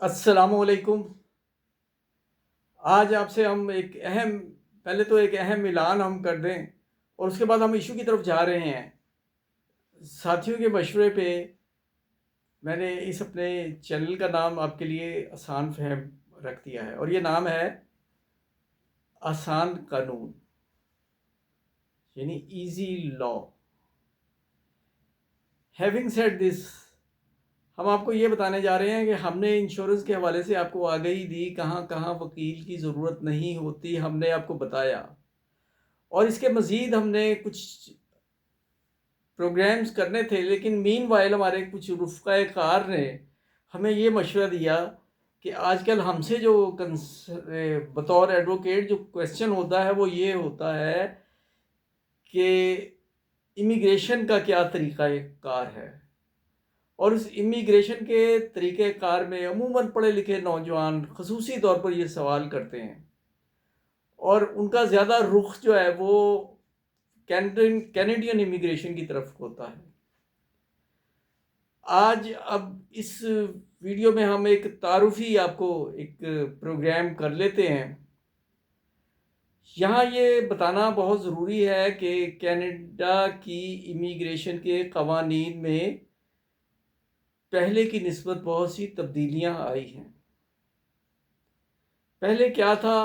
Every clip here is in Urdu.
السلام علیکم۔ آج آپ سے ہم پہلے تو ایک اہم اعلان ہم کر دیں اور اس کے بعد ہم ایشو کی طرف جا رہے ہیں۔ ساتھیوں کے مشورے پہ میں نے اس اپنے چینل کا نام آپ کے لیے آسان فہم رکھ دیا ہے، اور یہ نام ہے آسان قانون، یعنی easy law. Having said this, ہم آپ کو یہ بتانے جا رہے ہیں کہ ہم نے انشورنس کے حوالے سے آپ کو آگاہی دی، کہاں کہاں وکیل کی ضرورت نہیں ہوتی ہم نے آپ کو بتایا، اور اس کے مزید ہم نے کچھ پروگرامز کرنے تھے، لیکن مین وائل ہمارے کچھ رفقائے کار نے ہمیں یہ مشورہ دیا کہ آج کل ہم سے جو بطور ایڈوکیٹ جو کویسچن ہوتا ہے وہ یہ ہوتا ہے کہ امیگریشن کا کیا طریقہ کار ہے، اور اس امیگریشن کے طریقہ کار میں عموماً پڑھے لکھے نوجوان خصوصی طور پر یہ سوال کرتے ہیں، اور ان کا زیادہ رخ جو ہے وہ کینیڈین امیگریشن کی طرف ہوتا ہے۔ آج اب اس ویڈیو میں ہم ایک تعارفی آپ کو ایک پروگرام کر لیتے ہیں۔ یہاں یہ بتانا بہت ضروری ہے کہ کینیڈا کی امیگریشن کے قوانین میں پہلے کی نسبت بہت سی تبدیلیاں آئی ہیں۔ پہلے کیا تھا،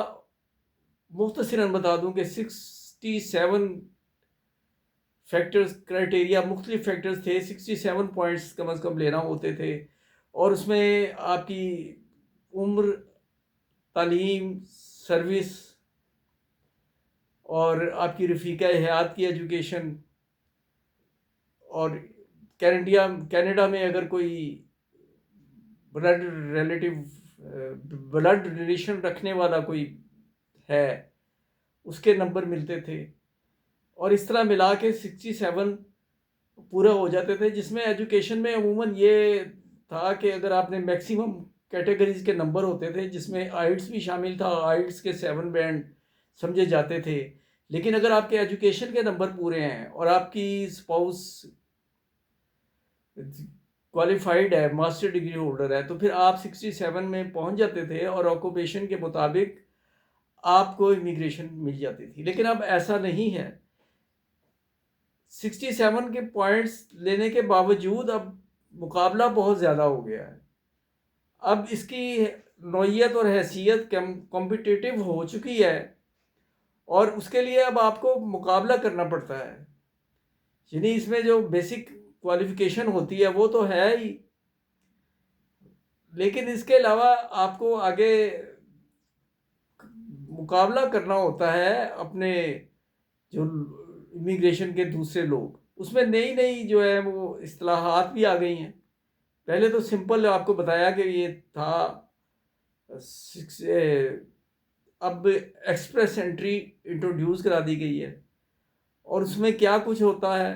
مختصراً بتا دوں کہ 67 فیکٹرز کرائٹیریا، مختلف فیکٹرز تھے، 67 پوائنٹس کم از کم لینا ہوتے تھے، اور اس میں آپ کی عمر، تعلیم، سروس، اور آپ کی رفیقہ حیات کی ایجوکیشن، اور کینیڈا میں اگر کوئی بلڈ ریلیشن رکھنے والا کوئی ہے اس کے نمبر ملتے تھے، اور اس طرح ملا کے 67 پورا ہو جاتے تھے، جس میں ایجوکیشن میں عموماً یہ تھا کہ اگر آپ نے میکسیمم کیٹیگریز کے نمبر ہوتے تھے، جس میں آئٹس بھی شامل تھا، آئٹس کے 7 بینڈ سمجھے جاتے تھے، لیکن اگر آپ کے ایجوکیشن کے نمبر پورے ہیں اور آپ کی سپاؤس کوالیفائڈ ہے، ماسٹر ڈگری ہولڈر ہے، تو پھر آپ 67 میں پہنچ جاتے تھے اور آکوپیشن کے مطابق آپ کو امیگریشن مل جاتی تھی۔ لیکن اب ایسا نہیں ہے، 67 کے پوائنٹس لینے کے باوجود اب مقابلہ بہت زیادہ ہو گیا ہے۔ اب اس کی نوعیت اور حیثیت کمپیٹیٹو ہو چکی ہے، اور اس کے لیے اب آپ کو مقابلہ کرنا پڑتا ہے، یعنی اس میں جو بیسک کوالیفیکیشن ہوتی ہے وہ تو ہے ہی، لیکن اس کے علاوہ آپ کو آگے مقابلہ کرنا ہوتا ہے اپنے جو امیگریشن کے دوسرے لوگ۔ اس میں نئی نئی جو ہے وہ اصطلاحات بھی آ گئی ہیں۔ پہلے تو سمپل آپ کو بتایا کہ یہ تھا، اب ایکسپریس انٹری انٹروڈیوس کرا دی گئی ہے، اور اس میں کیا کچھ ہوتا ہے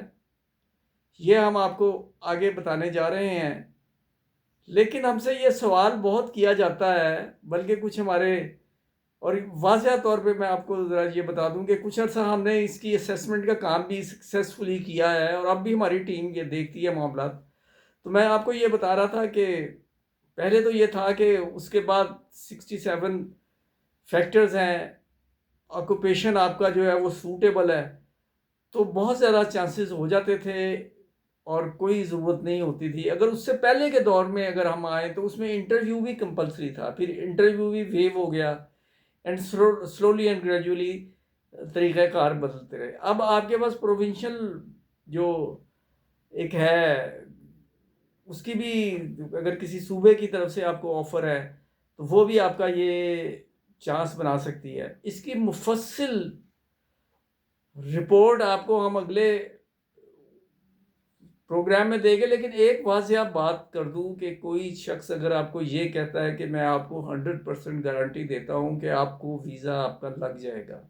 یہ ہم آپ کو آگے بتانے جا رہے ہیں۔ لیکن ہم سے یہ سوال بہت کیا جاتا ہے، بلکہ کچھ ہمارے، اور واضح طور پہ میں آپ کو ذرا یہ بتا دوں کہ کچھ عرصہ ہم نے اس کی اسیسمنٹ کا کام بھی سکسیسفلی کیا ہے، اور اب بھی ہماری ٹیم یہ دیکھتی ہے معاملات۔ تو میں آپ کو یہ بتا رہا تھا کہ پہلے تو یہ تھا کہ اس کے بعد 67 فیکٹرز ہیں، آکوپیشن آپ کا جو ہے وہ سوٹیبل ہے، تو بہت زیادہ چانسز ہو جاتے تھے اور کوئی ضرورت نہیں ہوتی تھی۔ اگر اس سے پہلے کے دور میں اگر ہم آئیں تو اس میں انٹرویو بھی کمپلسری تھا، پھر انٹرویو بھی ویو ہو گیا، اینڈ سلولی اینڈ گریجولی طریقہ کار بدلتے رہے۔ اب آپ کے پاس پروونشل جو ایک ہے، اس کی بھی اگر کسی صوبے کی طرف سے آپ کو آفر ہے تو وہ بھی آپ کا یہ چانس بنا سکتی ہے۔ اس کی مفصل رپورٹ آپ کو ہم اگلے پروگرام میں دیں گے، لیکن ایک واضح بات کر دوں کہ کوئی شخص اگر آپ کو یہ کہتا ہے کہ میں آپ کو 100% گارنٹی دیتا ہوں کہ آپ کو ویزا آپ کا لگ جائے گا،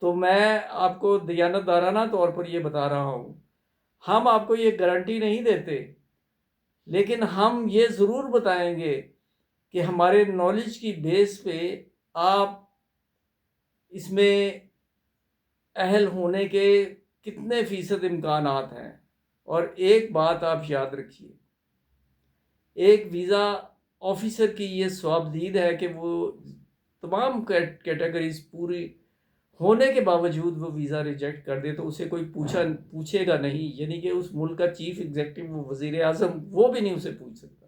تو میں آپ کو دیانت دارانہ طور پر یہ بتا رہا ہوں، ہم آپ کو یہ گارنٹی نہیں دیتے، لیکن ہم یہ ضرور بتائیں گے کہ ہمارے نالج کی بیس پہ آپ اس میں اہل ہونے کے کتنے فیصد امکانات ہیں۔ اور ایک بات آپ یاد رکھیے، ایک ویزا آفیسر کی یہ ثوابدید ہے کہ وہ تمام کیٹیگریز پوری ہونے کے باوجود وہ ویزا ریجیکٹ کر دے تو اسے کوئی پوچھے گا نہیں، یعنی کہ اس ملک کا چیف ایگزیکٹو وہ وزیر اعظم وہ بھی نہیں اسے پوچھ سکتا۔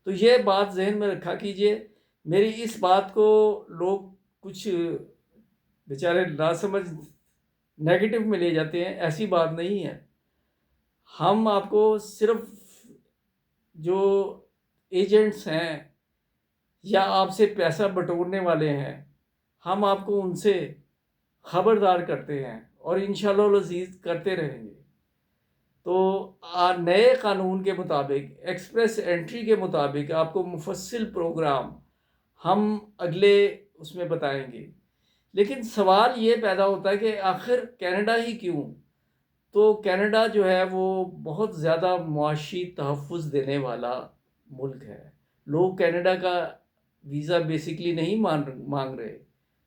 تو یہ بات ذہن میں رکھا کیجئے۔ میری اس بات کو لوگ کچھ بیچارے ناسمجھ نیگیٹو میں لے جاتے ہیں، ایسی بات نہیں ہے۔ ہم آپ کو صرف جو ایجنٹس ہیں یا آپ سے پیسہ بٹورنے والے ہیں، ہم آپ کو ان سے خبردار کرتے ہیں اور انشاءاللہ العزیز کرتے رہیں گے۔ تو نئے قانون کے مطابق، ایکسپریس انٹری کے مطابق آپ کو مفصل پروگرام ہم اگلے اس میں بتائیں گے۔ لیکن سوال یہ پیدا ہوتا ہے کہ آخر کینیڈا ہی کیوں؟ تو کینیڈا جو ہے وہ بہت زیادہ معاشی تحفظ دینے والا ملک ہے۔ لوگ کینیڈا کا ویزا بیسیکلی نہیں مانگ رہے،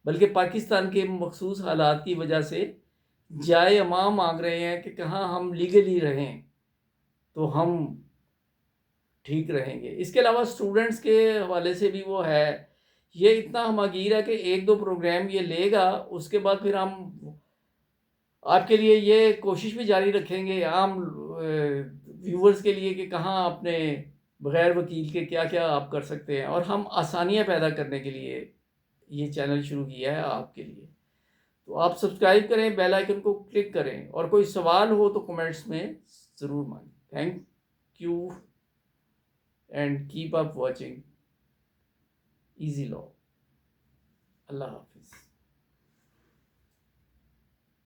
بلکہ پاکستان کے مخصوص حالات کی وجہ سے جائے امام مانگ رہے ہیں کہ کہاں ہم لیگلی رہیں تو ہم ٹھیک رہیں گے۔ اس کے علاوہ اسٹوڈنٹس کے حوالے سے بھی وہ ہے، یہ اتنا ہماگیر ہے کہ ایک دو پروگرام یہ لے گا، اس کے بعد پھر ہم آپ کے لیے یہ کوشش بھی جاری رکھیں گے عام ویورز کے لیے کہ کہاں اپنے بغیر وکیل کے کیا کیا آپ کر سکتے ہیں، اور ہم آسانیاں پیدا کرنے کے لیے یہ چینل شروع کیا ہے آپ کے لیے۔ تو آپ سبسکرائب کریں، بیل آئیکن کو کلک کریں، اور کوئی سوال ہو تو کمنٹس میں ضرور مانگیں۔ Thank you and keep up watching easy law. اللہ حافظ۔